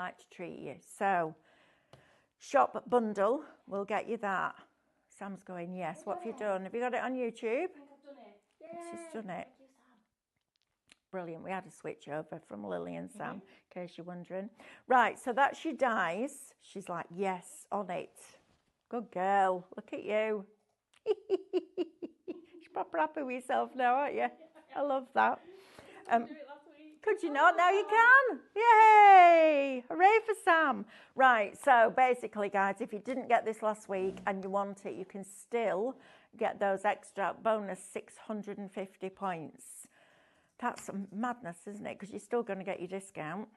like to treat you. So, shop bundle, we'll get you that. Sam's going, yes. What have you done? Have you got it on YouTube? I think I've done it. She's done it. Thank you, Sam. Brilliant. We had a switch over from Lily and Sam, in case you're wondering. Right, so that's your dies. She's like, yes, on it. Good girl. Look at you. She's proper happy with yourself now, aren't you? I love that. Do it last week. Could you not? Now you can. Yay! Hooray for Sam. Right, so basically, guys, if you didn't get this last week and you want it, you can still get those extra bonus 650 points. That's madness, isn't it? Because you're still going to get your discount.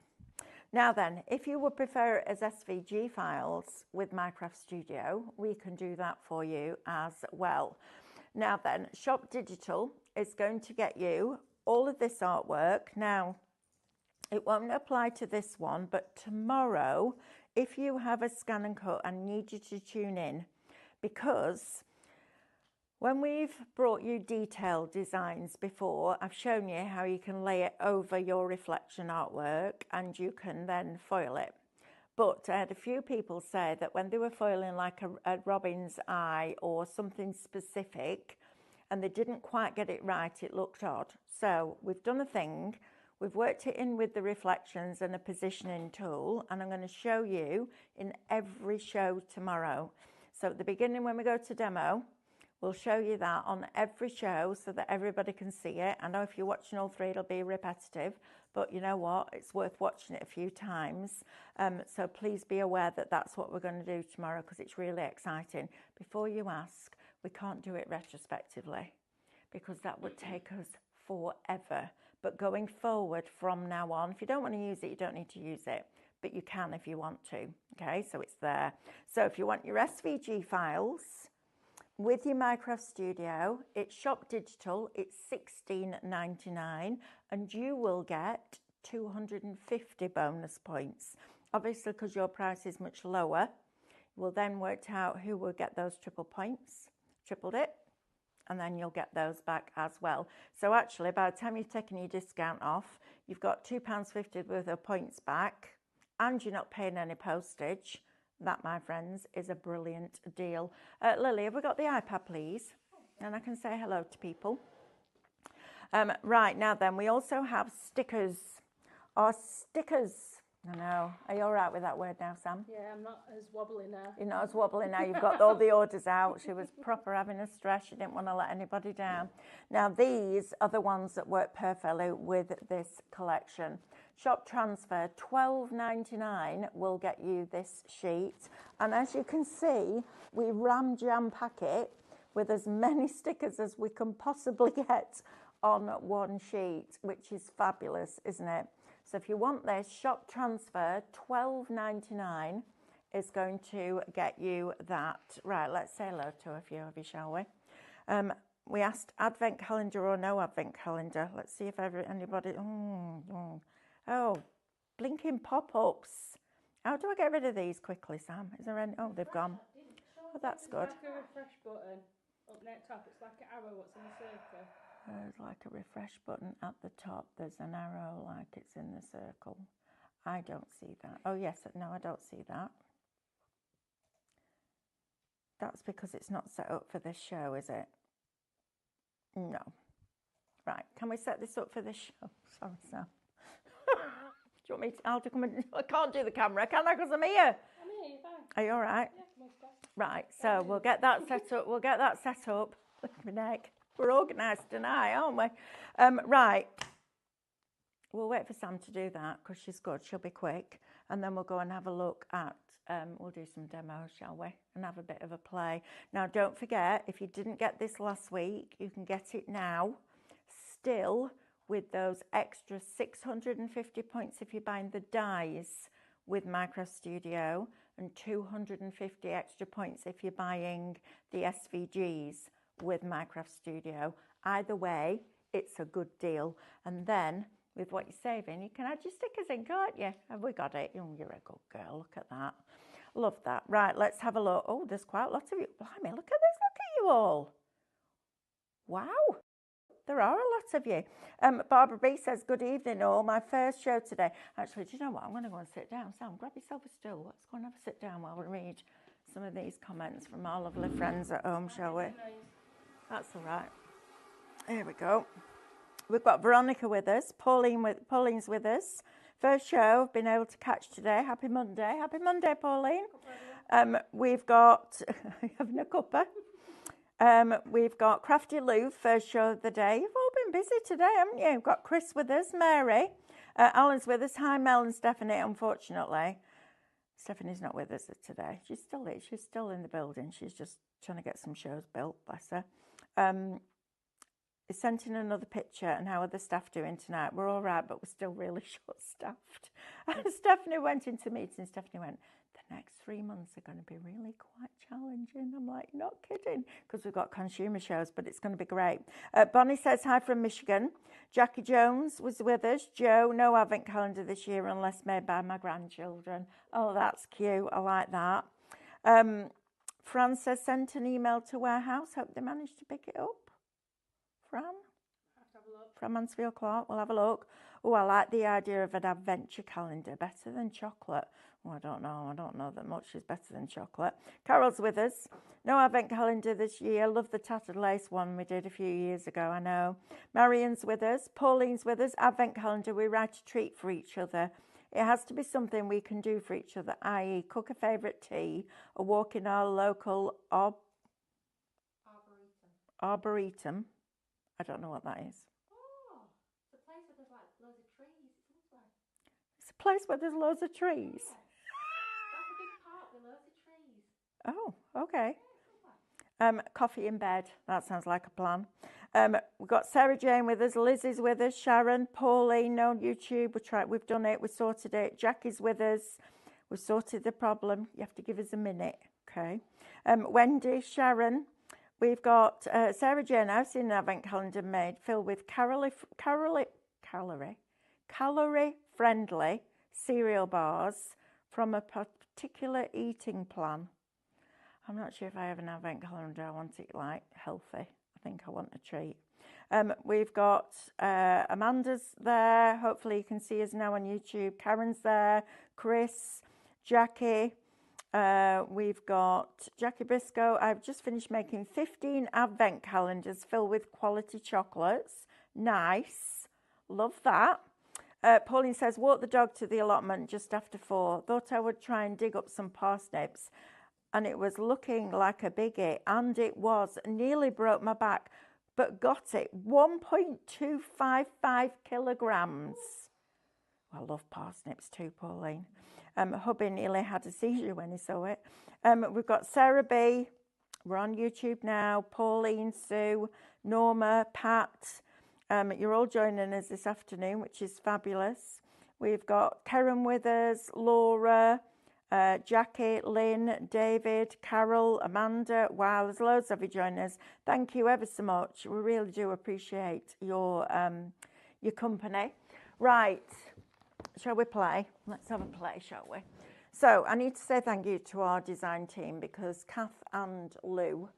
Now then, if you would prefer it as SVG files with Minecraft Studio, we can do that for you as well. Now then, Shop Digital is going to get you all of this artwork. Now, it won't apply to this one, but tomorrow, if you have a scan and cut, I need you to tune in, because when we've brought you detailed designs before, I've shown you how you can lay it over your reflection artwork and you can then foil it. But I had a few people say that when they were foiling like a robin's eye or something specific and they didn't quite get it right, it looked odd. So we've done a thing, we've worked it in with the reflections and a positioning tool, and I'm going to show you in every show tomorrow. So at the beginning when we go to demo, we'll show you that on every show so that everybody can see it. I know if you're watching all three, it'll be repetitive, but you know what? It's worth watching it a few times. So please be aware that that's what we're going to do tomorrow, because it's really exciting. Before you ask, we can't do it retrospectively because that would take us forever. But going forward from now on, if you don't want to use it, you don't need to use it, but you can if you want to. Okay, so it's there. So if you want your SVG files, with your Minecraft Studio, it's Shop Digital, it's $16.99, and you will get 250 bonus points. Obviously, because your price is much lower, we'll then work out who will get those triple points, tripled it, and then you'll get those back as well. So actually, by the time you've taken your discount off, you've got £2.50 worth of points back, and you're not paying any postage. That, my friends, is a brilliant deal. Lily, have we got the iPad, please? And I can say hello to people. Right, now then, we also have stickers. Our stickers. I know. Are you all right with that word now, Sam? Yeah, I'm not as wobbly now. You're not as wobbly now. You've got all the orders out. She was proper having a stress. She didn't want to let anybody down. Now, these are the ones that work perfectly with this collection. Shop transfer, $12.99 will get you this sheet. And as you can see, we jam pack it with as many stickers as we can possibly get on one sheet, which is fabulous, isn't it? So if you want this, shop transfer, $12.99 is going to get you that. Right, let's say hello to a few of you, shall we? We asked advent calendar or no advent calendar. Let's see if anybody... Oh, blinking pop-ups. How do I get rid of these quickly, Sam? Is there any... Oh, they've gone. Oh, that's good. It's like a refresh button up near top. It's like an arrow what's in the circle. There's like a refresh button at the top. There's an arrow like it's in the circle. I don't see that. Oh, yes. No, I don't see that. That's because it's not set up for this show, is it? No. Right. Can we set this up for this show? Sorry, Sam. Do you want me to, I'll come and, I can't do the camera, can I? Because I'm here. I'm here, you're fine. Are you all right? Yeah, come on, right, so we'll get that set up. We'll get that set up. Look at my neck. We're organised tonight, aren't we? Right. We'll wait for Sam to do that because she's good. She'll be quick. And then we'll go and have a look at, we'll do some demos, shall we? And have a bit of a play. Now, don't forget, if you didn't get this last week, you can get it now. Still, with those extra 650 points if you're buying the dies with Minecraft Studio, and 250 extra points if you're buying the SVGs with Minecraft Studio. Either way, it's a good deal. And then, with what you're saving, you can add your stickers in, can't you? Have we got it? Oh, you're a good girl. Look at that. Love that. Right, let's have a look. Oh, there's quite a lot of you. Blimey, look at this. Look at you all. Wow. There are a lot of you. Barbara B says, good evening all. My first show today. Actually, do you know what? I'm going to go and sit down. Sam, grab yourself a stool. Let's go and have a sit down while we read some of these comments from our lovely friends at home, shall we? That's all right. Here we go. We've got Veronica with us. Pauline's with us. First show I've been able to catch today. Happy Monday. Happy Monday, Pauline. We've got, having a cuppa. We've got Crafty Lou, first show of the day. You've all been busy today, haven't you? We've got Chris with us, Mary. Alan's with us. Hi, Mel and Stephanie, unfortunately. Stephanie's not with us today. She's still in the building. She's just trying to get some shows built, bless her. He sent in another picture and how are the staff doing tonight? We're all right, but we're still really short-staffed. Stephanie went into meetings. Stephanie went, the next 3 months are going to be really quite challenging. I'm like, not kidding, because we've got consumer shows, but it's going to be great. Bonnie says hi from Michigan. Jackie Jones was with us. Joe, no advent calendar this year unless made by my grandchildren. Oh, that's cute. I like that. Fran says sent an email to warehouse. Hope they managed to pick it up. Fran? From Mansfield Clark. We'll have a look. Oh, I like the idea of an adventure calendar. Better than chocolate. Oh, I don't know that much is better than chocolate. Carol's with us. No advent calendar this year. Love the tattered lace one we did a few years ago, I know. Marion's with us. Pauline's with us. Advent calendar, we write a treat for each other. It has to be something we can do for each other, i.e. cook a favourite tea or walk in our local arboretum. I don't know what that is. Oh, it's a place where there's like loads of trees. It's a place where there's loads of trees. That's a big park with loads of trees. Oh, okay. Coffee in bed. That sounds like a plan. We've got Sarah Jane with us. Liz is with us. Sharon, Pauline, no YouTube. We've done it. We sorted it. Jackie's with us. We've sorted the problem. You have to give us a minute. Okay. Wendy, Sharon. We've got Sarah Jane. I've seen an advent calendar made filled with calorie-friendly cereal bars from a particular eating plan. I'm not sure if I have an advent calendar. I want it like healthy. I think I want a treat. We've got Amanda's there. Hopefully you can see us now on YouTube. Karen's there. Chris, Jackie. We've got Jackie Briscoe. I've just finished making 15 advent calendars filled with quality chocolates. Nice. Love that. Pauline says, walk the dog to the allotment just after 4. Thought I would try and dig up some parsnips. And it was looking like a biggie. And it was. Nearly broke my back. But got it. 1.255 kilograms. I love parsnips too, Pauline. Hubby nearly had a seizure when he saw it. We've got Sarah B. We're on YouTube now. Pauline, Sue, Norma, Pat. You're all joining us this afternoon, which is fabulous. We've got Karen with us, Laura, Jackie, Lynn, David, Carol, Amanda. Wow, there's loads of you joining us. Thank you ever so much. We really do appreciate your company. Right. Shall we play? Let's have a play, shall we? So I need to say thank you to our design team because Kath and Lou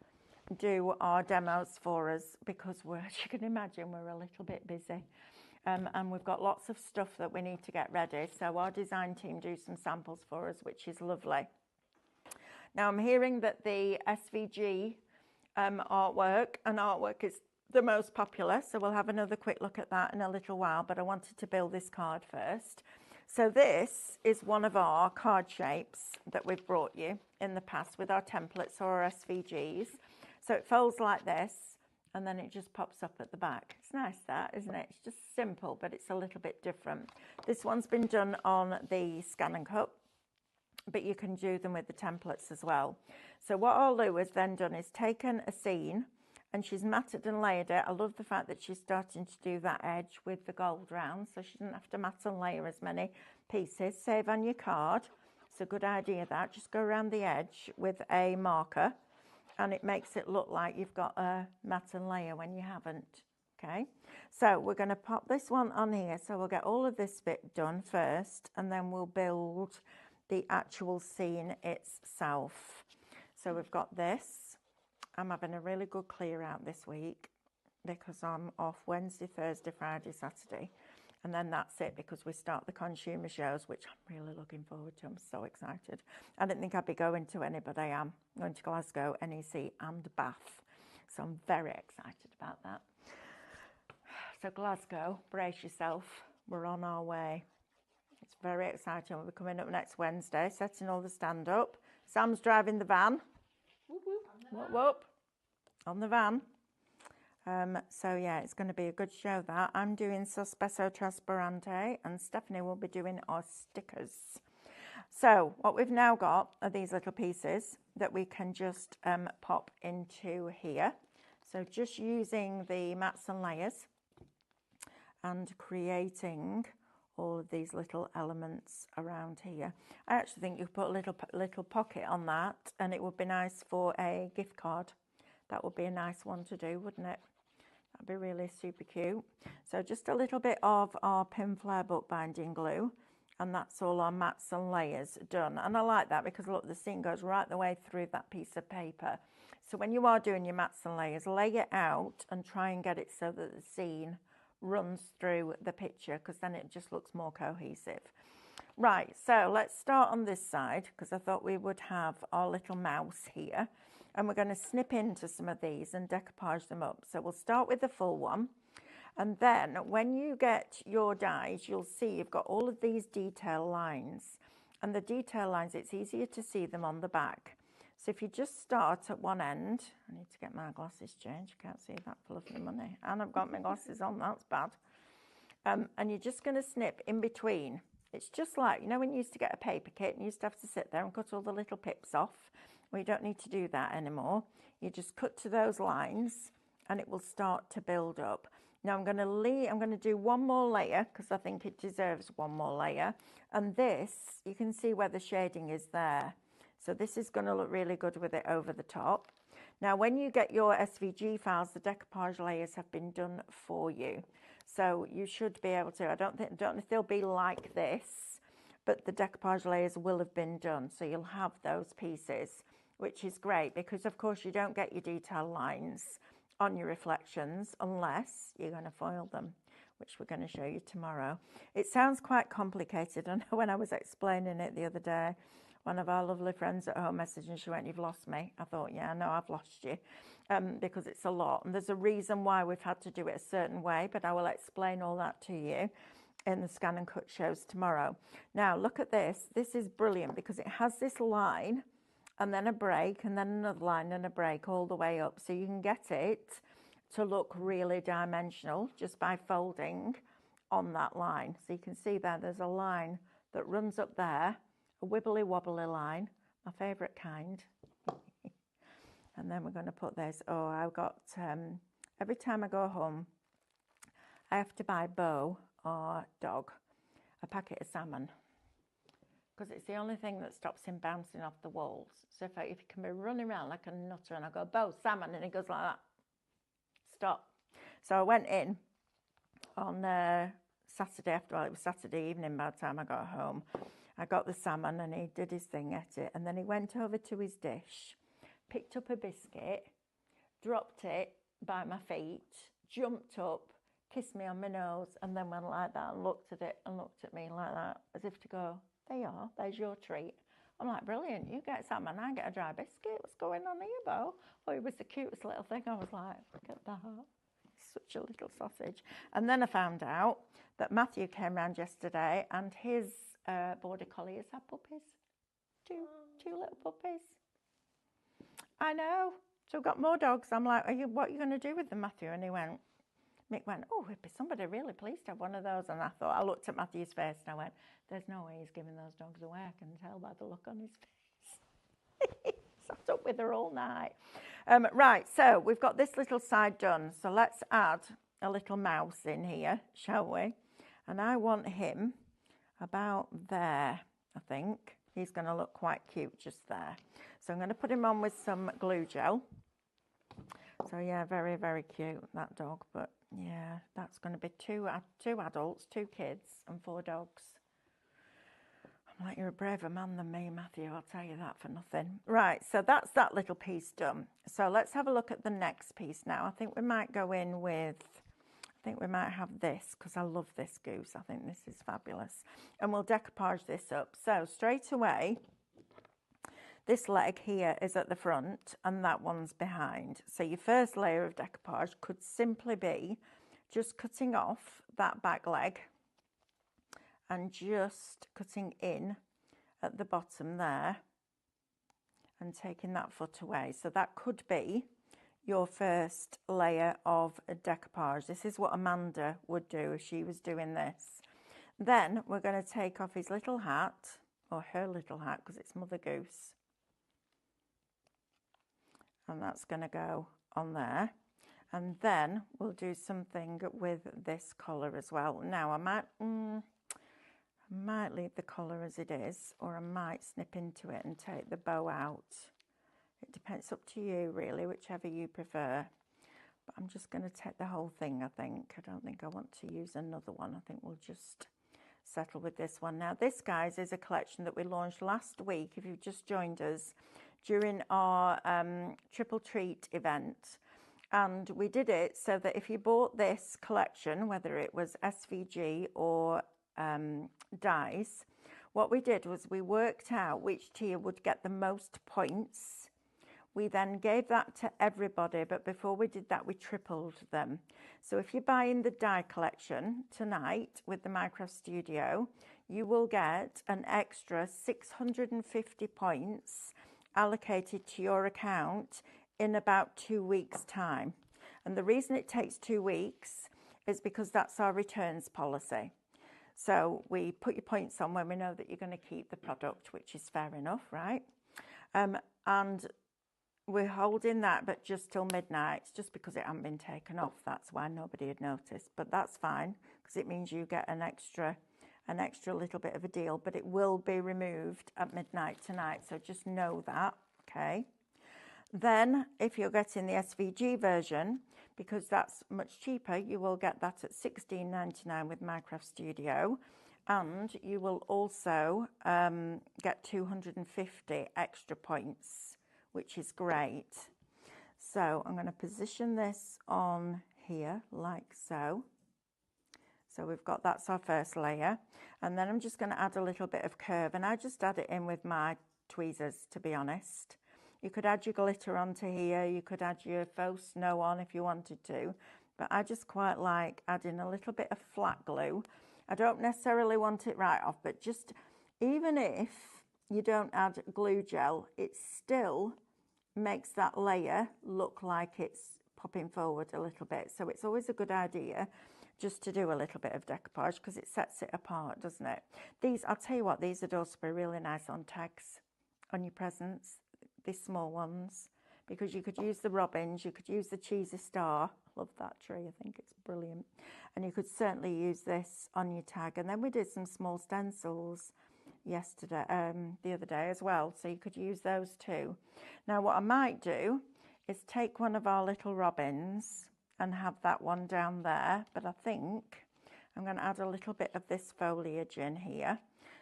do our demos for us because as you can imagine, we're a little bit busy. And we've got lots of stuff that we need to get ready. So our design team do some samples for us, which is lovely. Now I'm hearing that the SVG artwork is the most popular, so we'll have another quick look at that in a little while, but I wanted to build this card first. So this is one of our card shapes that we've brought you in the past with our templates or our SVGs. So it folds like this, and then it just pops up at the back. It's nice that, isn't it? It's just simple, but it's a little bit different. This one's been done on the Scan and Cut, but you can do them with the templates as well. So what our Lou has then done is taken a scene, and she's matted and layered it. I love the fact that she's starting to do that edge with the gold round, so she doesn't have to mat and layer as many pieces. Save on your card. It's a good idea that. Just go around the edge with a marker, and it makes it look like you've got a mat and layer when you haven't. Okay, so we're going to pop this one on here. So we'll get all of this bit done first, and then we'll build the actual scene itself. So we've got this. I'm having a really good clear out this week. because I'm off Wednesday, Thursday, Friday, Saturday. And then that's it because we start the consumer shows, which I'm really looking forward to. I'm so excited. I didn't think I'd be going to any, but I am. I'm going to Glasgow, NEC and Bath. So I'm very excited about that. So Glasgow, brace yourself. We're on our way. It's very exciting. We'll be coming up next Wednesday, setting all the stand up. Sam's driving the van. Whoop, whoop. Whoop, whoop. On the van. So yeah, it's going to be a good show that. I'm doing Sospeso Trasparente and Stephanie will be doing our stickers. So what we've now got are these little pieces that we can just pop into here. So just using the mats and layers and creating all of these little elements around here. I actually think you could put a little pocket on that and it would be nice for a gift card. That would be a nice one to do, wouldn't it? That'd be really super cute. So just a little bit of our Pinflair bookbinding glue and that's all our mats and layers done. And I like that because look, the seam goes right the way through that piece of paper. So when you are doing your mats and layers, lay it out and try and get it so that the seam runs through the picture because then it just looks more cohesive. Right, so let's start on this side because I thought we would have our little mouse here and we're going to snip into some of these and decoupage them up. So we'll start with the full one and then when you get your dies you'll see you've got all of these detail lines and the detail lines, it's easier to see them on the back. So if you just start at one end, I need to get my glasses changed, I can't see that for lovely money. And I've got my glasses on, that's bad. And you're just going to snip in between. It's just like, you know when you used to get a paper kit and you used to have to sit there and cut all the little pips off? Well, you don't need to do that anymore. You just cut to those lines and it will start to build up. Now I'm going to do one more layer because I think it deserves one more layer. And this, you can see where the shading is there. So this is going to look really good with it over the top. Now, when you get your SVG files, the decoupage layers have been done for you. So you should be able to, I don't know if they'll be like this, but the decoupage layers will have been done. So you'll have those pieces, which is great because of course you don't get your detail lines on your reflections unless you're going to foil them, which we're going to show you tomorrow. It sounds quite complicated. I know when I was explaining it the other day, one of our lovely friends at home messaged and she went, "You've lost me." I thought, yeah, no, I've lost you because it's a lot. And there's a reason why we've had to do it a certain way, but I will explain all that to you in the scan and cut shows tomorrow. Now, look at this. This is brilliant because it has this line and then a break and then another line and a break all the way up. So you can get it to look really dimensional just by folding on that line. So you can see there's a line that runs up there, a wibbly wobbly line, my favourite kind. And then we're going to put this. Oh, I've got, every time I go home, I have to buy Bo, our dog, a packet of salmon. Because it's the only thing that stops him bouncing off the walls. So if he can be running around like a nutter and I go, "Bo, salmon," and he goes like that. Stop. So I went in on Saturday well, it was Saturday evening by the time I got home. I got the salmon and he did his thing, ate it. And then he went over to his dish, picked up a biscuit, dropped it by my feet, jumped up, kissed me on my nose, and then went like that and looked at it and looked at me like that, as if to go, "There you are, there's your treat." I'm like, "Brilliant, you get salmon, I get a dry biscuit. What's going on here, Bo?" Oh, it was the cutest little thing. I was like, "Look at that. Such a little sausage." And then I found out that Matthew came round yesterday and his border collie has had puppies. Two little puppies. I know. So we've got more dogs. I'm like, "What are you going to do with them, Matthew?" And Mick went, "Oh, it'd be somebody really pleased to have one of those." And I looked at Matthew's face and I went, "There's no way he's giving those dogs away. I can tell by the look on his face." Sat up with her all night. Right, so we've got this little side done. So let's add a little mouse in here, shall we? And I want him about there, I think. He's going to look quite cute just there. So I'm going to put him on with some glue gel. So yeah, very, very cute, that dog. But yeah, that's going to be two adults, 2 kids and 4 dogs. I'm Like, you're a braver man than me, Matthew, I'll tell you that for nothing. Right, so that's that little piece done. So let's have a look at the next piece now. I think we might go in with, I think we might have this, because I love this goose. I think this is fabulous. And we'll decoupage this up. So straight away, this leg here is at the front and that one's behind. So your first layer of decoupage could simply be just cutting off that back leg and just cutting in at the bottom there and taking that foot away. So that could be your first layer of decoupage. This is what Amanda would do if she was doing this. Then we're going to take off his little hat, or her little hat, because it's Mother Goose. And that's going to go on there. And then we'll do something with this collar as well. Now I might leave the collar as it is, or I might snip into it and take the bow out. It depends, up to you really, whichever you prefer. But I'm just going to take the whole thing, I think. I don't think I want to use another one. I think we'll just settle with this one. Now this, guys, is a collection that we launched last week, if you've just joined us, during our Triple Treat event. And we did it so that if you bought this collection, whether it was SVG or dies, what we did was we worked out which tier would get the most points. We then gave that to everybody, but before we did that, we tripled them. So if you're buying the die collection tonight with the Minecraft Studio, you will get an extra 650 points allocated to your account in about 2 weeks' time. And the reason it takes 2 weeks is because that's our returns policy. So we put your points on when we know that you're going to keep the product, which is fair enough, right? And we're holding that, but just till midnight, just because it hadn't been taken off. That's why nobody had noticed. But that's fine, because it means you get an extra little bit of a deal. But it will be removed at midnight tonight, so just know that, okay? Then, if you're getting the SVG version, because that's much cheaper, you will get that at $16.99 with Minecraft Studio, and you will also get 250 extra points, which is great. So I'm going to position this on here like so. So we've got, that's our first layer, and then I'm just going to add a little bit of curve, and I just add it in with my tweezers, to be honest. You could add your glitter onto here, you could add your faux snow on if you wanted to, but I just quite like adding a little bit of flat glue. I don't necessarily want it right off, but just, even if you don't add glue gel, it still makes that layer look like it's popping forward a little bit. So it's always a good idea just to do a little bit of decoupage, because it sets it apart, doesn't it? These, I'll tell you what, these would also be really nice on tags, on your presents, these small ones, because you could use the robins, you could use the cheesy star. I love that tree, I think it's brilliant. And you could certainly use this on your tag. And then we did some small stencils yesterday, the other day as well, so you could use those too. Now what I might do is take one of our little robins and have that one down there, but I think I'm going to add a little bit of this foliage in here.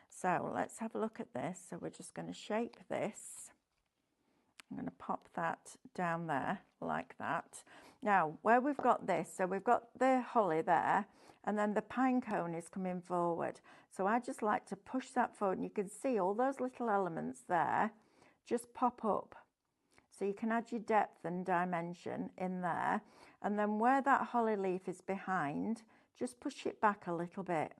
So let's have a look at this. So we're just going to shape this. I'm going to pop that down there like that. Now, where we've got this, so we've got the holly there, and then the pine cone is coming forward. So I just like to push that forward, and you can see all those little elements there just pop up. So you can add your depth and dimension in there. And then where that holly leaf is behind, just push it back a little bit.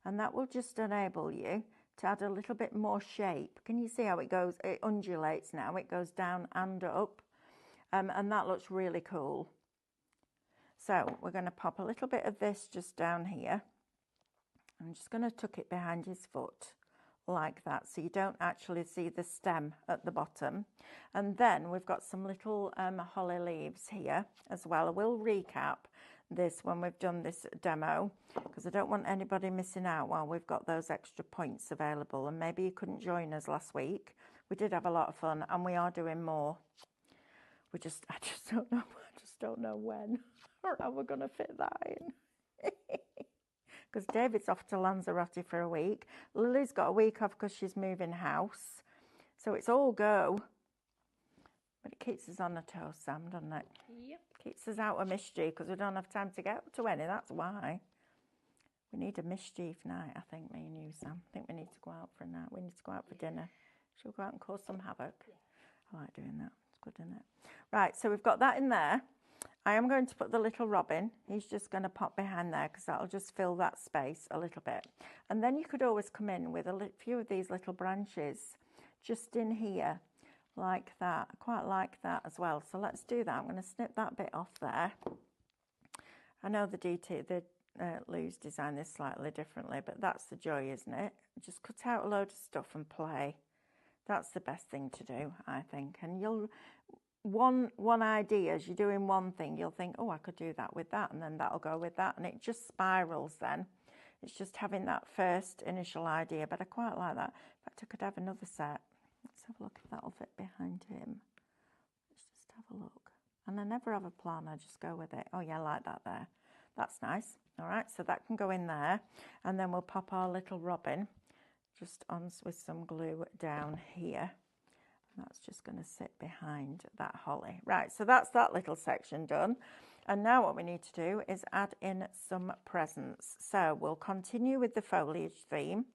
And that will just enable you to add a little bit more shape. Can you see how it goes? It undulates now. It goes down and up. And that looks really cool. So we're going to pop a little bit of this just down here. I'm just going to tuck it behind his foot like that, so you don't actually see the stem at the bottom. And then we've got some little holly leaves here as well. I will recap this when we've done this demo, because I don't want anybody missing out while we've got those extra points available. And maybe you couldn't join us last week. We did have a lot of fun, and we are doing more. I just don't know when or how we're going to fit that in. because David's off to Lanzarote for a week. Lily's got a week off because she's moving house. So it's all go. But it keeps us on our toes, Sam, doesn't it? Yep. Keeps us out of mischief because we don't have time to get to any, that's why. We need a mischief night, I think, me and you, Sam. I think we need to go out for a night. We need to go out for dinner. Shall we go out and cause some havoc? Yeah. I like doing that. It's good, isn't it? Right, so we've got that in there. I am going to put the little robin. He's just going to pop behind there because that'll just fill that space a little bit. And then you could always come in with a few of these little branches just in here like that. I quite like that as well. So let's do that. I'm going to snip that bit off there. I know Lou's designed this slightly differently, but that's the joy, isn't it? Just cut out a load of stuff and play. That's the best thing to do, I think. And you'll one idea as you're doing one thing, you'll think, oh, I could do that with that, and then that'll go with that, and it just spirals then. It's just having that first initial idea, but I quite like that. In fact, I could have another set. Let's have a look if that'll fit behind him. Let's just have a look. And I never have a plan, I just go with it. Oh yeah, I like that there. That's nice. All right, so that can go in there, and then we'll pop our little robin just on with some glue down here. That's just going to sit behind that holly. Right, so that's that little section done. And now what we need to do is add in some presents. So we'll continue with the foliage theme.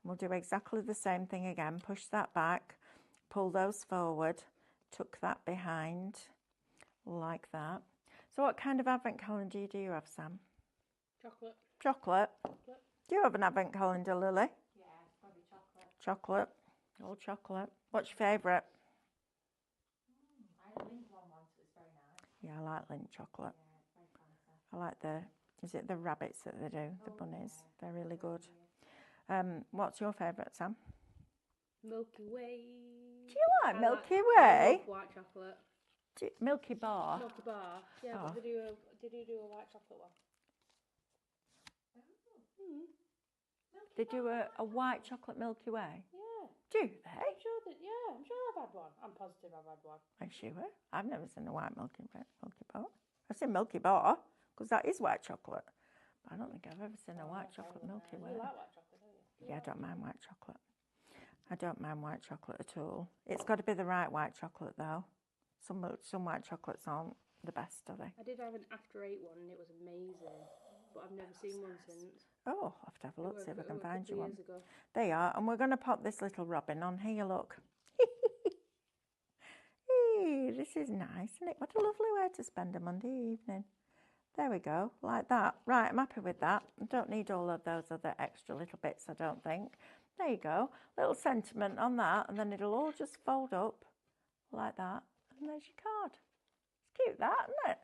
We'll do exactly the same thing again. Push that back, pull those forward, tuck that behind, like that. So what kind of advent calendar do you have, Sam? Chocolate. Chocolate? Chocolate. Do you have an advent calendar, Lily? Yeah, probably chocolate. Chocolate. All chocolate. What's your favourite? I had a Lindt one once, it was very nice. Yeah, I like Lindt chocolate. Yeah, it's very fancy. I like is it the rabbits that they do? The bunnies. Yeah. They're really good. What's your favourite, Sam? Milky Way. Do you like Milky I Way? love white chocolate. Milky Bar. Milky Bar. Yeah, Oh. but did you do a white chocolate one? They do a white chocolate Milky Way. Yeah. Do they? I'm sure I've had one. I'm positive I've had one. Are you sure? I've never seen a white Milky Bar. I've seen Milky Bar because that is white chocolate. But I don't think I've ever seen a white chocolate Milky Way. You like white chocolate, don't you? Yeah, I don't mind white chocolate. I don't mind white chocolate at all. It's got to be the right white chocolate though. Some white chocolates aren't the best, are they? I did have an After 8 one and it was amazing, but I've never seen one since. Oh, I'll have to have a look, see if I can find you one. Years ago. They are, and we're going to pop this little robin on here, look. This is nice, isn't it? What a lovely way to spend a Monday evening. There we go, like that. Right, I'm happy with that. I don't need all of those other extra little bits, I don't think. There you go, little sentiment on that, and then it'll all just fold up like that, and there's your card. It's cute, that, isn't it?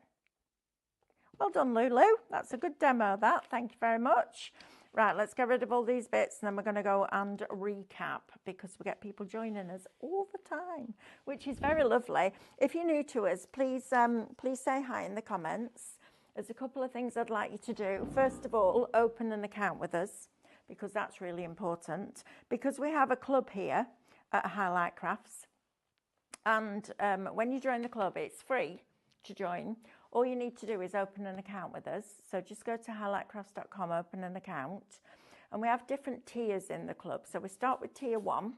Well done, Lulu. That's a good demo, that. Thank you very much. Right, let's get rid of all these bits, and then we're going to go and recap because we get people joining us all the time, which is very lovely. If you're new to us, please say hi in the comments. There's a couple of things I'd like you to do. First of all, open an account with us because that's really important. Because we have a club here at Highlight Crafts, and when you join the club, it's free to join. All you need to do is open an account with us. So just go to highlightcrafts.com, open an account. And we have different tiers in the club. So we start with tier 1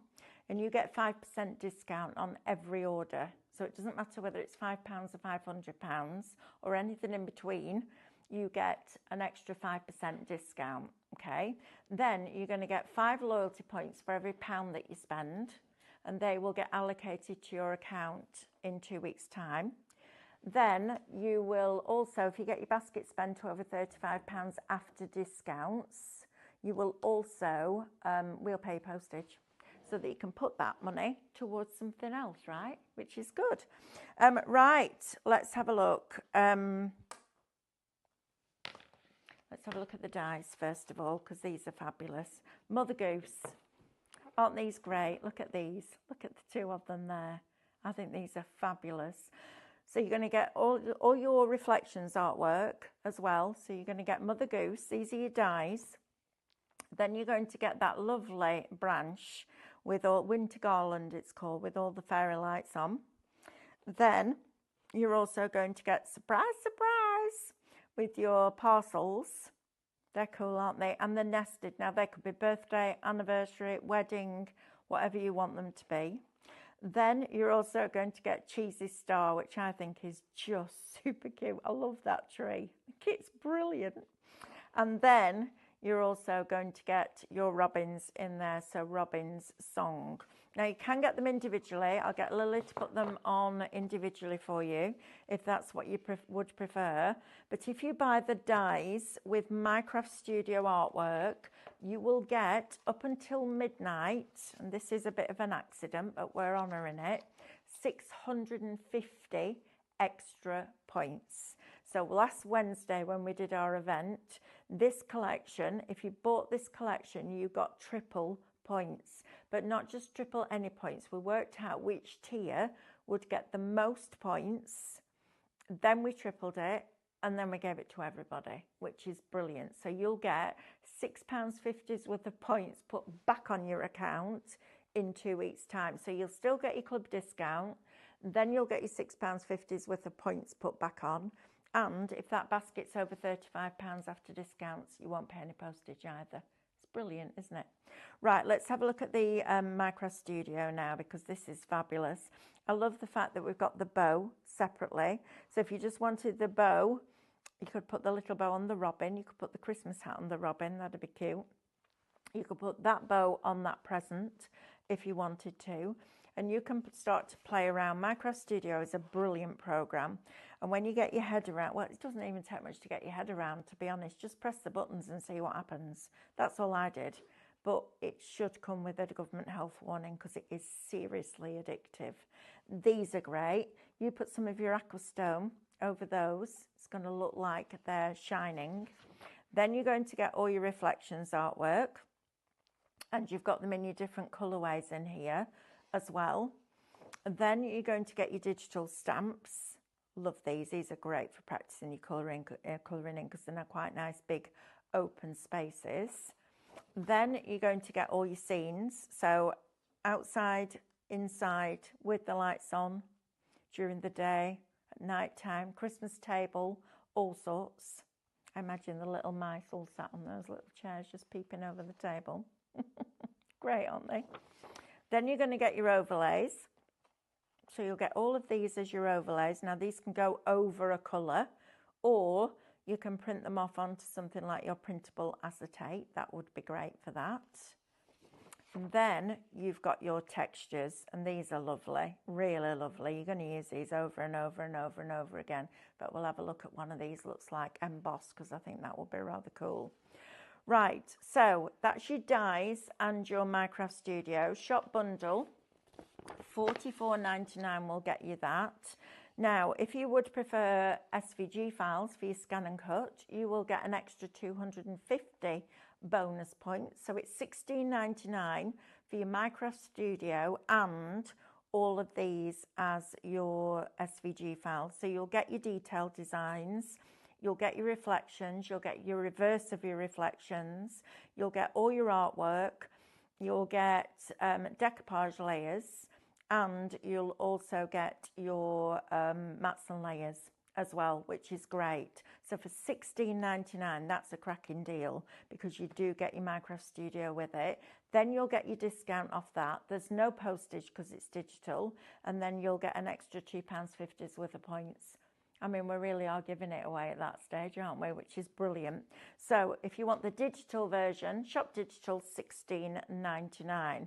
and you get 5% discount on every order. So it doesn't matter whether it's £5 or £500 or anything in between, you get an extra 5% discount, okay? Then you're going to get 5 loyalty points for every £1 that you spend, and they will get allocated to your account in 2 weeks' time. Then you will also, if you get your basket spent to over £35 after discounts, you will also, we'll pay your postage so that you can put that money towards something else, right? Which is good. Right, let's have a look. Let's have a look at the dies first of all, because these are fabulous. Mother Goose. Aren't these great? Look at these. Look at the 2 of them there. I think these are fabulous. So you're going to get all your reflections artwork as well. So you're going to get Mother Goose. These are your dies. Then you're going to get that lovely branch with all winter garland, it's called, with all the fairy lights on. Then you're also going to get surprise, surprise, with your parcels. They're cool, aren't they? And they're nested. Now, they could be birthday, anniversary, wedding, whatever you want them to be. Then you're also going to get Cheesy Star, which I think is just super cute. I love that tree. It's brilliant. And then you're also going to get your robins in there, so Robin's Song. Now, you can get them individually. I'll get Lily to put them on individually for you, if that's what you would prefer. But if you buy the dies with Minecraft Studio artwork, you will get, up until midnight, and this is a bit of an accident, but we're honouring it, 650 extra points. So last Wednesday when we did our event, this collection, if you bought this collection, you got triple points, but not just triple any points. We worked out which tier would get the most points, then we tripled it, and then we gave it to everybody, which is brilliant. So you'll get £6.50 worth of points put back on your account in 2 weeks' time. So you'll still get your club discount, then you'll get your £6.50 worth of points put back on. And if that basket's over £35 after discounts, you won't pay any postage either. It's brilliant, isn't it? Right, let's have a look at the Minecraft Studio now, because this is fabulous. I love the fact that we've got the bow separately. So if you just wanted the bow, you could put the little bow on the robin. You could put the Christmas hat on the robin. That'd be cute. You could put that bow on that present if you wanted to. And you can start to play around. Minecraft Studio is a brilliant program. And when you get your head around, well, it doesn't even take much to get your head around, to be honest. Just press the buttons and see what happens. That's all I did. But it should come with a government health warning, because it is seriously addictive. These are great. You put some of your aquastone over those. It's going to look like they're shining. Then you're going to get all your reflections artwork. And you've got them in your different colourways in here as well. And then you're going to get your digital stamps. Love these. These are great for practicing your colouring in, because they're quite nice big open spaces. Then you're going to get all your scenes. So outside, inside, with the lights on, during the day, at night time, Christmas table, all sorts. I imagine the little mice all sat on those little chairs just peeping over the table. Great, aren't they? Then you're going to get your overlays. So you'll get all of these as your overlays. Now these can go over a colour, or you can print them off onto something like your printable acetate. That would be great for that. And then you've got your textures, and these are lovely, really lovely. You're going to use these over and over and over and over again. But we'll have a look at one of these. Looks like embossed, because I think that will be rather cool. Right, so that's your dies and your Minecraft Studio. Shop bundle, $44.99 will get you that. Now, if you would prefer SVG files for your scan and cut, you will get an extra 250 bonus points. So it's $16.99 for your Minecraft Studio and all of these as your SVG files. So you'll get your detailed designs, you'll get your reflections, you'll get your reverse of your reflections, you'll get all your artwork, you'll get decoupage layers, and you'll also get your mats and layers as well, which is great. So for $16.99, that's a cracking deal, because you do get your Minecraft Studio with it. Then you'll get your discount off that. There's no postage because it's digital, and then you'll get an extra £2.50 worth of points. I mean, we really are giving it away at that stage, aren't we? Which is brilliant. So if you want the digital version, Shop Digital, $16.99.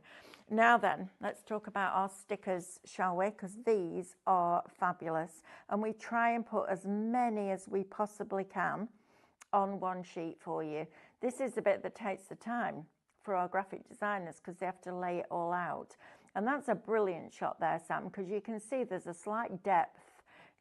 Now then, let's talk about our stickers, shall we? Because these are fabulous. And we try and put as many as we possibly can on one sheet for you. This is the bit that takes the time for our graphic designers, because they have to lay it all out. And that's a brilliant shot there, Sam, because you can see there's a slight depth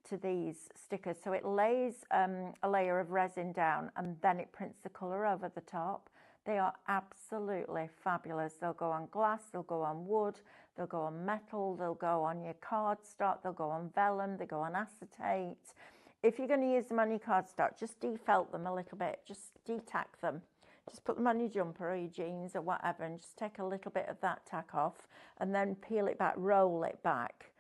to these stickers. So it lays a layer of resin down, and then it prints the colour over the top. They are absolutely fabulous. They'll go on glass, they'll go on wood, they'll go on metal, they'll go on your cardstock, they'll go on vellum, they go on acetate. If you're going to use them on your cardstock, just defelt them a little bit, just de-tack them. Just put them on your jumper or your jeans or whatever, and just take a little bit of that tack off, and then peel it back, roll it back.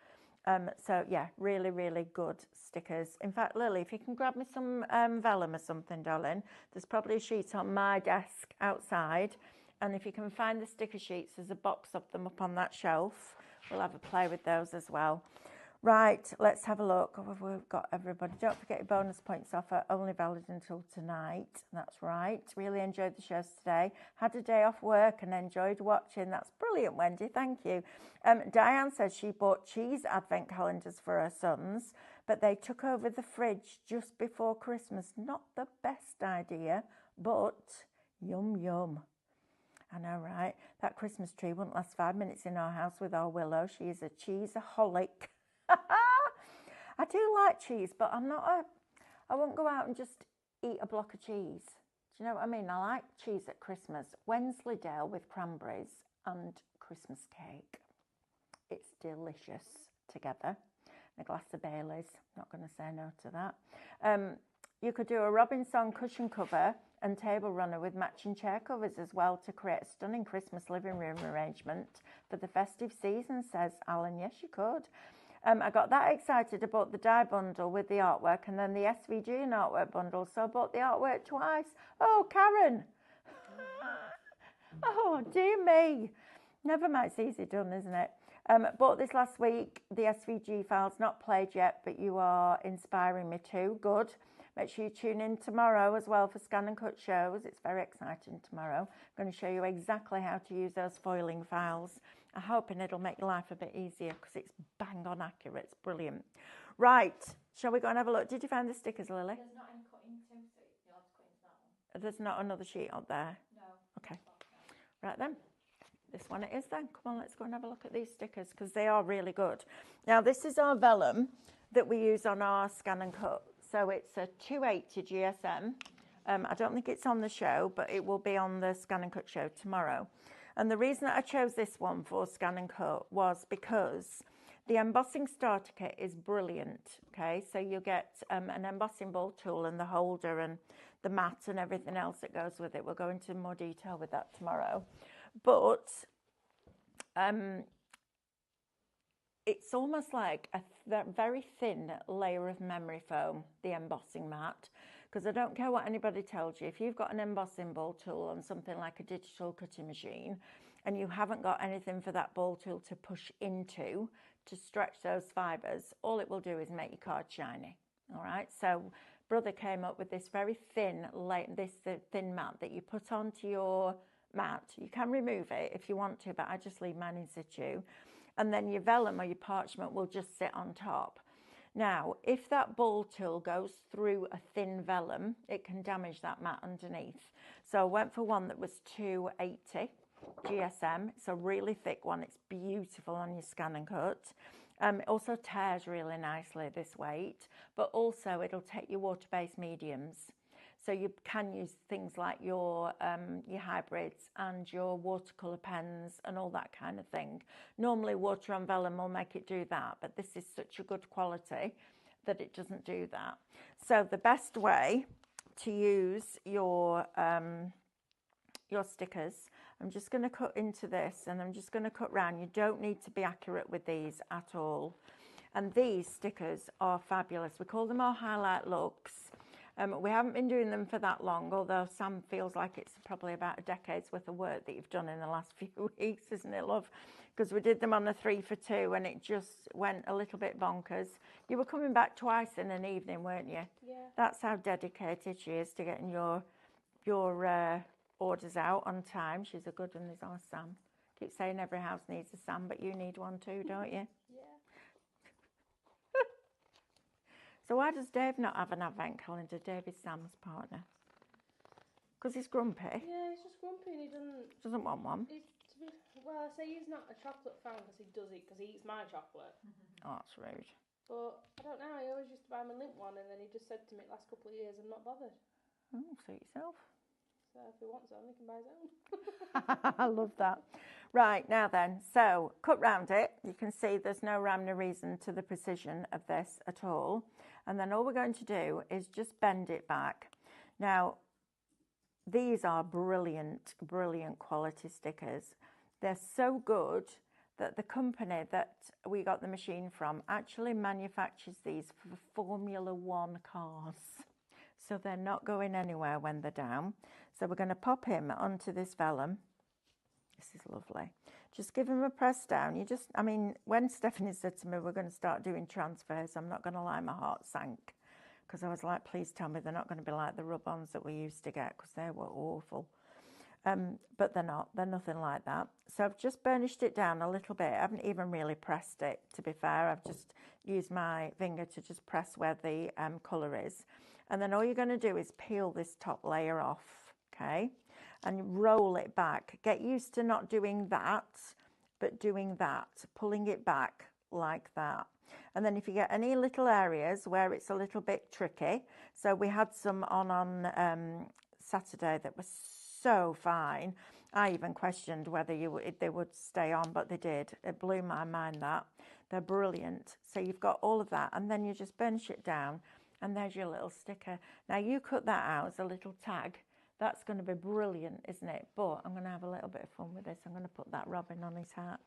So yeah, really, really good stickers. In fact, Lily, if you can grab me some vellum or something, darling, there's probably a sheet on my desk outside. And if you can find the sticker sheets, there's a box of them up on that shelf. We'll have a play with those as well. Right, let's have a look. We've got everybody. Don't forget your bonus points offer, only valid until tonight. That's right. Really enjoyed the shows today. Had a day off work and enjoyed watching. That's brilliant, Wendy. Thank you. Diane says she bought cheese advent calendars for her sons, but they took over the fridge just before Christmas. Not the best idea, but yum, yum. I know, right? That Christmas tree wouldn't last 5 minutes in our house with our Willow. She is a cheeseaholic. I do like cheese, but I won't go out and just eat a block of cheese. Do you know what I mean? I like cheese at Christmas. Wensleydale with cranberries and Christmas cake. It's delicious together. And a glass of Baileys. Not going to say no to that. You could do a Robinson cushion cover and table runner with matching chair covers as well to create a stunning Christmas living room arrangement for the festive season, says Alan. Yes, you could. I got that excited. I bought the die bundle with the artwork and then the SVG and artwork bundle, so I bought the artwork twice. Oh, Karen. Oh, dear me. Never mind, it's easy done, isn't it? Bought this last week. The SVG file's not played yet, but you are inspiring me too. Good. Make sure you tune in tomorrow as well for Scan and Cut shows. It's very exciting tomorrow. I'm going to show you exactly how to use those foiling files. I'm hoping it'll make your life a bit easier because it's bang on accurate. It's brilliant. Right, shall we go and have a look? Did you find the stickers, Lily? There's not any cutting to, so you'll have to cut into that one. There's not another sheet up there? No. Okay. Right then. This one it is then. Come on, let's go and have a look at these stickers because they are really good. Now, this is our vellum that we use on our Scan and Cut. So it's a 280 GSM. I don't think it's on the show, but it will be on the Scan and Cut show tomorrow. And the reason that I chose this one for Scan and Cut was because the embossing starter kit is brilliant. Okay, so you get an embossing ball tool and the holder and the mat and everything else that goes with it. We'll go into more detail with that tomorrow. But it's almost like a very thin layer of memory foam, the embossing mat, because I don't care what anybody tells you. If you've got an embossing ball tool on something like a digital cutting machine and you haven't got anything for that ball tool to push into to stretch those fibres, all it will do is make your card shiny. All right, so Brother came up with this very thin thin mat that you put onto your mat. You can remove it if you want to, but I just leave mine in situ. And then your vellum or your parchment will just sit on top. Now, if that ball tool goes through a thin vellum, it can damage that mat underneath. So I went for one that was 280 GSM. It's a really thick one. It's beautiful on your Scan and Cut. It also tears really nicely, this weight, but also it'll take your water-based mediums. So you can use things like your hybrids and your watercolour pens and all that kind of thing. Normally water on vellum will make it do that, but this is such a good quality that it doesn't do that. So the best way to use your stickers, I'm just going to cut into this and I'm just going to cut round. You don't need to be accurate with these at all. And these stickers are fabulous. We call them our highlight looks. We haven't been doing them for that long, although Sam feels like it's probably about a decade's worth of work that you've done in the last few weeks, isn't it, love? Because we did them on a 3 for 2 and it just went a little bit bonkers. You were coming back twice in an evening, weren't you? Yeah. That's how dedicated she is to getting your orders out on time. She's a good one, there's our Sam. Keep saying every house needs a Sam, but you need one too, don't you? Yeah. So why does Dave not have an advent calendar? Dave is Sam's partner. Because he's grumpy. Yeah, he's just grumpy and he Doesn't want one. Well, I say he's not a chocolate fan because he does it because he eats my chocolate. Oh, that's rude. But I don't know, he always used to buy me Lindt one and then he just said to me the last couple of years, I'm not bothered. Oh, suit yourself. So if he wants one, he can buy his own. I love that. Right, now then, so cut round it. You can see there's no rhyme nor reason to the precision of this at all. And then all we're going to do is just bend it back. Now, these are brilliant, brilliant quality stickers. They're so good that the company that we got the machine from actually manufactures these for Formula One cars. So they're not going anywhere when they're down. So we're going to pop him onto this vellum. This is lovely. Just give him a press down. I mean, when Stephanie said to me, we're going to start doing transfers, I'm not going to lie, my heart sank. Because I was like, please tell me they're not going to be like the rub-ons that we used to get, because they were awful. But they're not. They're nothing like that. So I've just burnished it down a little bit. I haven't even really pressed it, to be fair. I've just used my finger to just press where the colour is. And then all you're going to do is peel this top layer off, okay? And roll it back. Get used to not doing that, but doing that, pulling it back like that. And then if you get any little areas where it's a little bit tricky, so we had some on Saturday that was so fine. I even questioned whether they would stay on, but they did. It blew my mind that. They're brilliant. So you've got all of that, and then you just burnish it down, and there's your little sticker. Now you cut that out as a little tag. That's going to be brilliant, isn't it? But I'm going to have a little bit of fun with this. I'm going to put that robin on his hat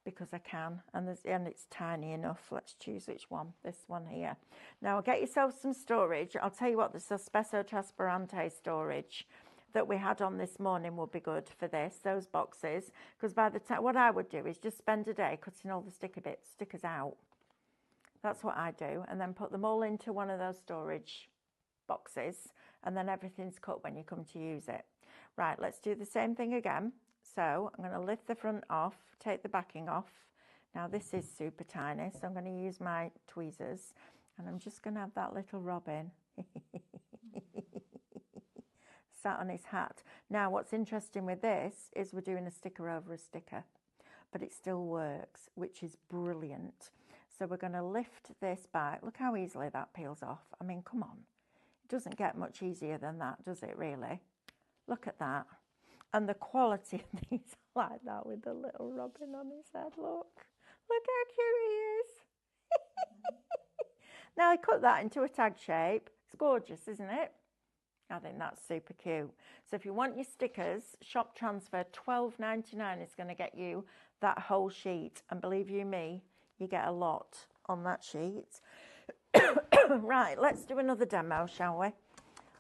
because I can, and it's tiny enough. Let's choose which one. This one here. Now get yourself some storage. I'll tell you what, the Sospeso Trasparente storage that we had on this morning will be good for this, those boxes, because by the time, what I would do is just spend a day cutting all the stickers out. That's what I do, and then put them all into one of those storage boxes, and then everything's cut when you come to use it. Right, let's do the same thing again. So I'm going to lift the front off, take the backing off. Now this is super tiny, so I'm going to use my tweezers, and I'm just going to have that little robin sat on his hat. Now what's interesting with this is we're doing a sticker over a sticker, but it still works, which is brilliant. So we're going to lift this back. Look how easily that peels off. I mean, come on. It doesn't get much easier than that, does it really? Look at that. And the quality of these like that with the little robin on his head. Look how cute he is. Now I cut that into a tag shape. It's gorgeous, isn't it? I think that's super cute. So if you want your stickers, shop transfer, $12.99 is going to get you that whole sheet. And believe you me, you get a lot on that sheet. Right, let's do another demo, shall we?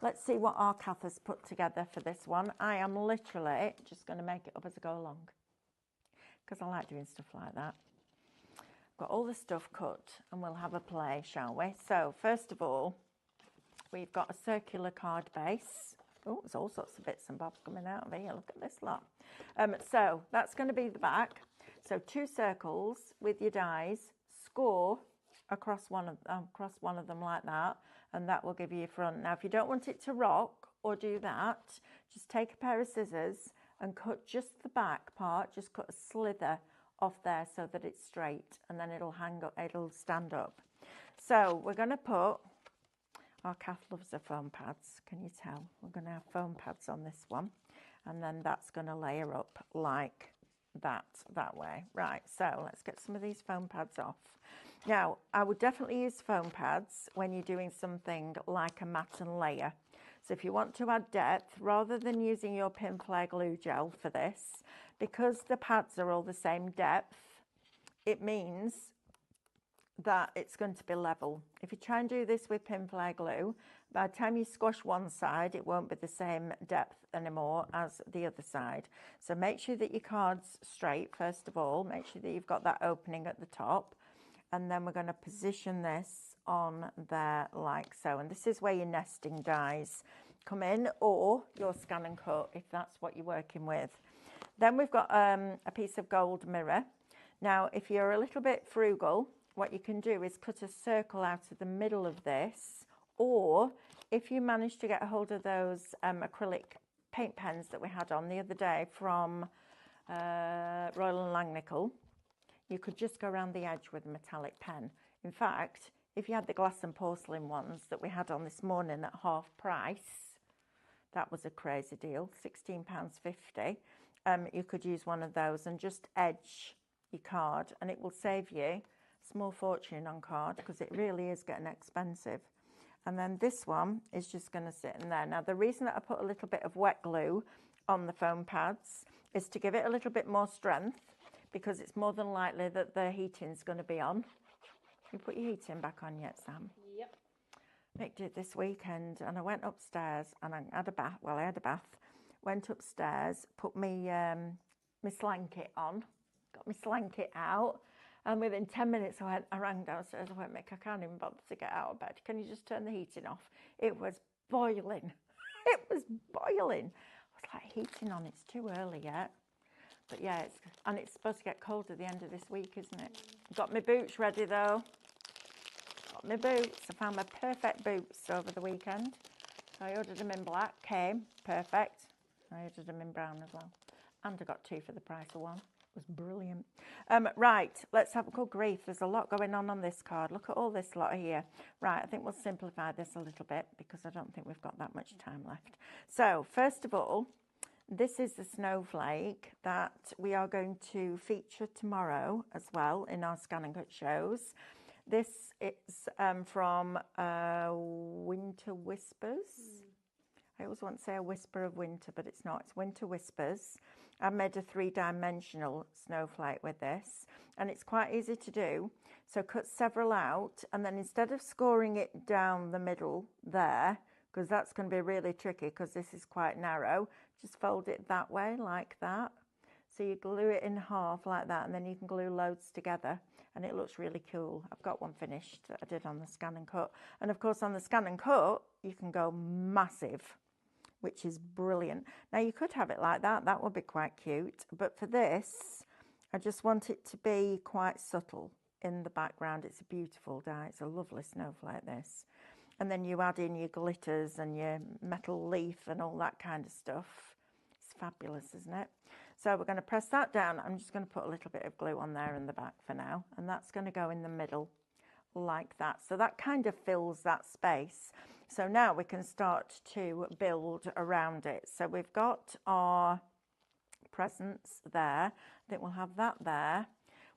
Let's see what our Kath has put together for this one. I am literally just going to make it up as I go along, because I like doing stuff like that. Got all the stuff cut, and we'll have a play, shall we? So first of all, we've got a circular card base. Oh, there's all sorts of bits and bobs coming out of here. Look at this lot. So that's going to be the back. So 2 circles with your dies. Score across one of them like that, and that will give you your front. Now, if you don't want it to rock or do that, just take a pair of scissors and cut just the back part. Just cut a slither off there so that it's straight, and then it'll hang up. It'll stand up. So we're going to put. Our Kath loves her foam pads, can you tell? We're going to have foam pads on this one, and then that's going to layer up like that way. Right, so let's get some of these foam pads off. Now, I would definitely use foam pads when you're doing something like a matte and layer. So if you want to add depth, rather than using your pin flare glue gel for this, because the pads are all the same depth, it means that it's going to be level. If you try and do this with pin flare glue, by the time you squash one side, it won't be the same depth anymore as the other side. So make sure that your card's straight, first of all. Make sure that you've got that opening at the top. And then we're going to position this on there like so. And this is where your nesting dies come in, or your scan and cut, if that's what you're working with. Then we've got a piece of gold mirror. Now, if you're a little bit frugal, what you can do is cut a circle out of the middle of this, or if you manage to get a hold of those acrylic paint pens that we had on the other day from Royal & Langnickel, you could just go around the edge with a metallic pen. In fact, if you had the glass and porcelain ones that we had on this morning at half price, that was a crazy deal, £16.50. You could use one of those and just edge your card, and it will save you a small fortune on card, because it really is getting expensive. And then this one is just going to sit in there. Now, the reason that I put a little bit of wet glue on the foam pads is to give it a little bit more strength, because it's more than likely that the heating's going to be on. You put your heating back on yet, Sam? Yep. Mick did this weekend, and I went upstairs and I had a bath. Well, I had a bath. Went upstairs, put my slanket on, got my slanket out, and within 10 minutes I rang downstairs. I went, Mick, I can't even bother to get out of bed. Can you just turn the heating off? It was boiling. It was boiling. I was like, heating on, it's too early yet. But yeah, it's supposed to get cold at the end of this week, isn't it? Got my boots ready though. Got my boots. I found my perfect boots over the weekend. So I ordered them in black, came, perfect. I ordered them in brown as well. And I got 2 for the price of 1. It was brilliant. Right, let's have a good grief. There's a lot going on this card. Look at all this lot here. Right, I think we'll simplify this a little bit because I don't think we've got that much time left. So, first of all, this is the snowflake that we are going to feature tomorrow as well in our Scan and Cut shows. This is from Winter Whispers. I always want to say a whisper of winter, but it's not. It's Winter Whispers. I made a 3-dimensional snowflake with this, and it's quite easy to do. So cut several out, and then instead of scoring it down the middle there, because that's going to be really tricky because this is quite narrow, just fold it that way, like that. So you glue it in half like that, and then you can glue loads together, and it looks really cool. I've got one finished that I did on the Scan and Cut. And of course, on the Scan and Cut, you can go massive, which is brilliant. Now, you could have it like that. That would be quite cute. But for this, I just want it to be quite subtle in the background. It's a beautiful dye. It's a lovely snowflake, this. And then you add in your glitters and your metal leaf and all that kind of stuff. It's fabulous, isn't it? So we're going to press that down. I'm just going to put a little bit of glue on there in the back for now. And that's going to go in the middle like that. So that kind of fills that space. So now we can start to build around it. So we've got our presents there. I think we'll have that there.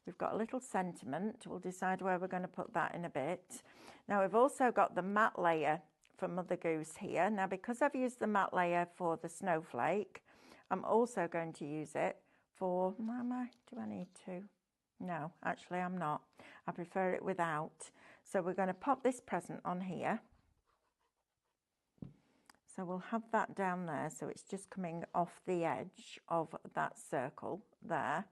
We've got a little sentiment. We'll decide where we're going to put that in a bit. Now we've also got the matte layer for Mother Goose here. Now because I've used the matte layer for the snowflake, I'm also going to use it for, do I need to? No, actually I'm not. I prefer it without. So we're going to pop this present on here. So we'll have that down there, so it's just coming off the edge of that circle there.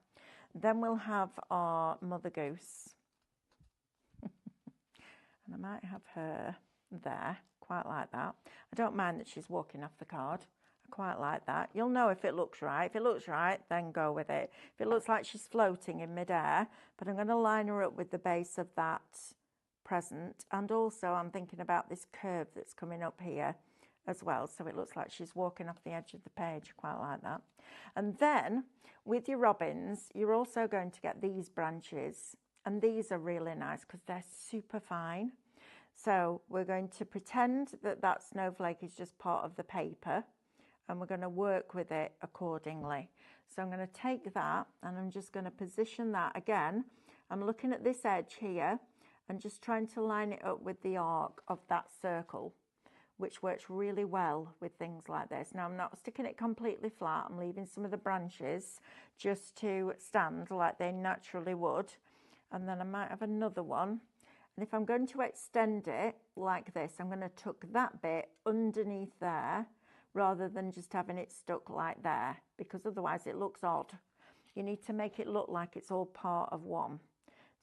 Then we'll have our Mother Goose. And I might have her there, quite like that. I don't mind that she's walking off the card. I quite like that. You'll know if it looks right. If it looks right, then go with it. If it looks like she's floating in midair, but I'm going to line her up with the base of that present. And also I'm thinking about this curve that's coming up here as well, so it looks like she's walking off the edge of the page. Quite like that. And then with your robins, you're also going to get these branches, and these are really nice because they're super fine. So we're going to pretend that that snowflake is just part of the paper, and we're going to work with it accordingly. So I'm going to take that and I'm just going to position that again. I'm looking at this edge here and just trying to line it up with the arc of that circle, which works really well with things like this. Now, I'm not sticking it completely flat. I'm leaving some of the branches just to stand like they naturally would. And then I might have another one. And if I'm going to extend it like this, I'm going to tuck that bit underneath there rather than just having it stuck like there, because otherwise it looks odd. You need to make it look like it's all part of one.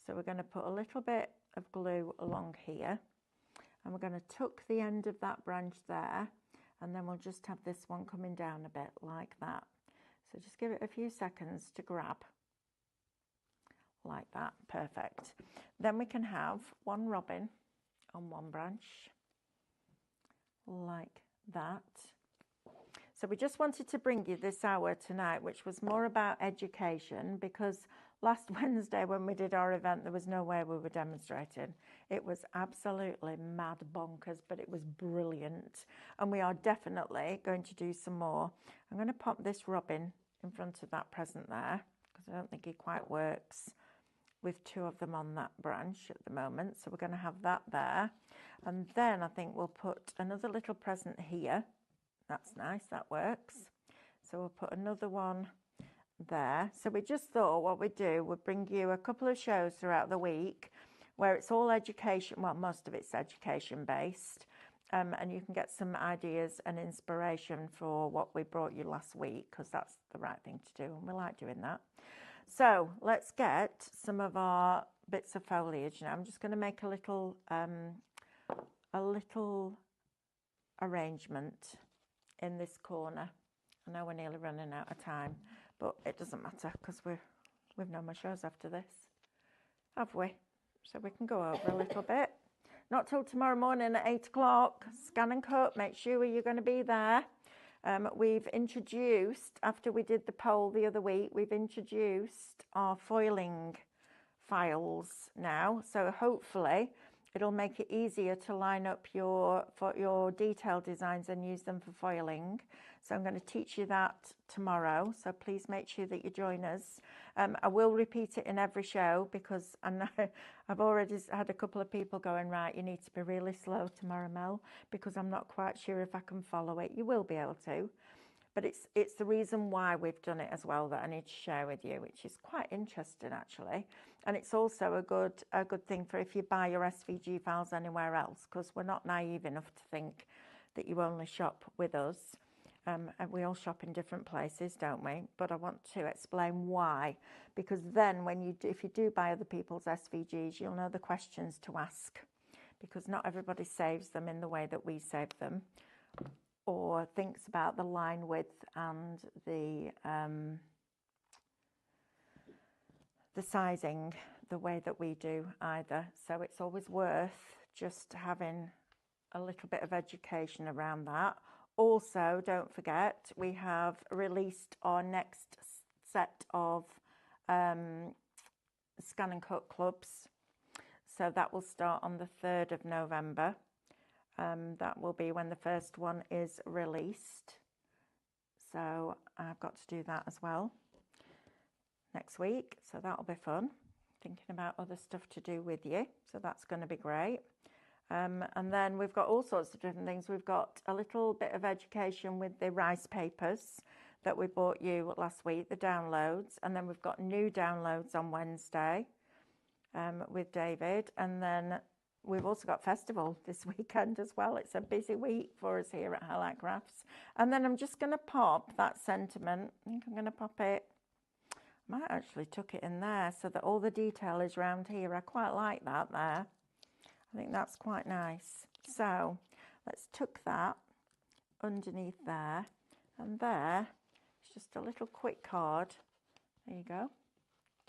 So we're going to put a little bit of glue along here. And we're going to tuck the end of that branch there, and then we'll just have this one coming down a bit like that. So just give it a few seconds to grab like that. Perfect. Then we can have one robin on one branch like that. So we just wanted to bring you this hour tonight, which was more about education, because last Wednesday when we did our event, there was no way we were demonstrating. It was absolutely mad bonkers, but it was brilliant. And we are definitely going to do some more. I'm going to pop this robin in front of that present there, because I don't think it quite works with 2 of them on that branch at the moment. So we're going to have that there. And then I think we'll put another little present here. That's nice, that works. So we'll put another one there. So we just thought what we'd do would bring you a couple of shows throughout the week where it's all education, well, most of it's education based, and you can get some ideas and inspiration for what we brought you last week, because that's the right thing to do, and we like doing that. So let's get some of our bits of foliage now. I'm just going to make a little arrangement in this corner. I know we're nearly running out of time, but it doesn't matter because we've no more shows after this, have we? So we can go over a little bit. Not till tomorrow morning at 8 o'clock. Scan and cut. Make sure you're going to be there. We've introduced, after we did the poll the other week, we've introduced our foiling files now. So hopefully it'll make it easier to line up your detail designs and use them for foiling. So I'm going to teach you that tomorrow. So please make sure that you join us. I will repeat it in every show because I know I've already had a couple of people going, right, you need to be really slow tomorrow, Mel, because I'm not quite sure if I can follow it. You will be able to. But it's the reason why we've done it as well that I need to share with you, which is quite interesting actually. And it's also a good thing for if you buy your SVG files anywhere else, because we're not naive enough to think that you only shop with us. And we all shop in different places, don't we? But I want to explain why, because then if you do buy other people's SVGs, you'll know the questions to ask, because not everybody saves them in the way that we save them, or thinks about the line width and the sizing the way that we do either. So it's always worth just having a little bit of education around that. Also, don't forget, we have released our next set of Scan and Cut clubs. So that will start on the 3rd of November. That will be when the first one is released. So I've got to do that as well next week. So that'll be fun. Thinking about other stuff to do with you. So that's going to be great. And then we've got all sorts of different things. We've got a little bit of education with the rice papers that we bought you last week, the downloads. And then we've got new downloads on Wednesday with David. And then we've also got festival this weekend as well. It's a busy week for us here at Highlight Crafts. And then I'm just going to pop that sentiment. I think I'm going to pop it. I might actually tuck it in there so that all the detail is round here. I quite like that there. I think that's quite nice. So let's tuck that underneath there. And there, it's just a little quick card. There you go.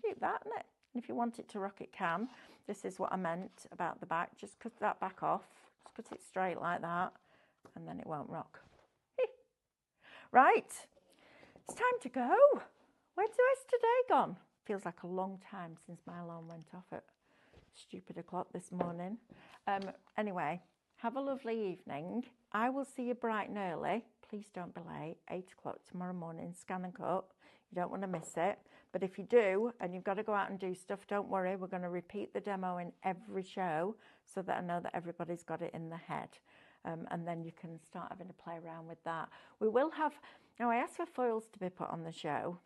Keep that, isn't it? And if you want it to rock, it can. This is what I meant about the back. Just cut that back off. Just cut it straight like that. And then it won't rock. Right. It's time to go. Where's the rest of the day gone? Feels like a long time since my alarm went off at stupid o'clock this morning. Anyway, have a lovely evening. I will see you bright and early. Please don't be late. 8 o'clock tomorrow morning, Scan and Cut. You don't want to miss it. But if you do, and you've got to go out and do stuff, don't worry. We're going to repeat the demo in every show so that I know that everybody's got it in their head. And then you can start having a play around with that. We will have, now I asked for foils to be put on the show.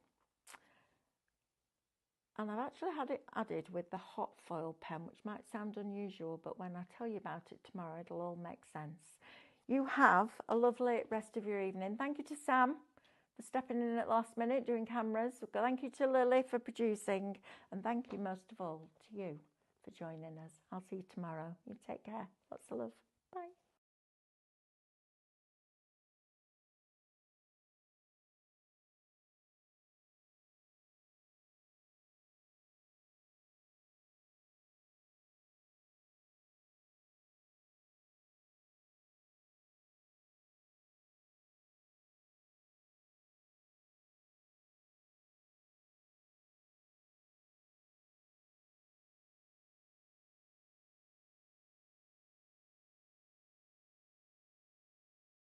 And I've actually had it added with the hot foil pen, which might sound unusual, but when I tell you about it tomorrow, it'll all make sense. You have a lovely rest of your evening. Thank you to Sam for stepping in at last minute, doing cameras. Thank you to Lily for producing. And thank you most of all to you for joining us. I'll see you tomorrow. You take care. Lots of love. Bye.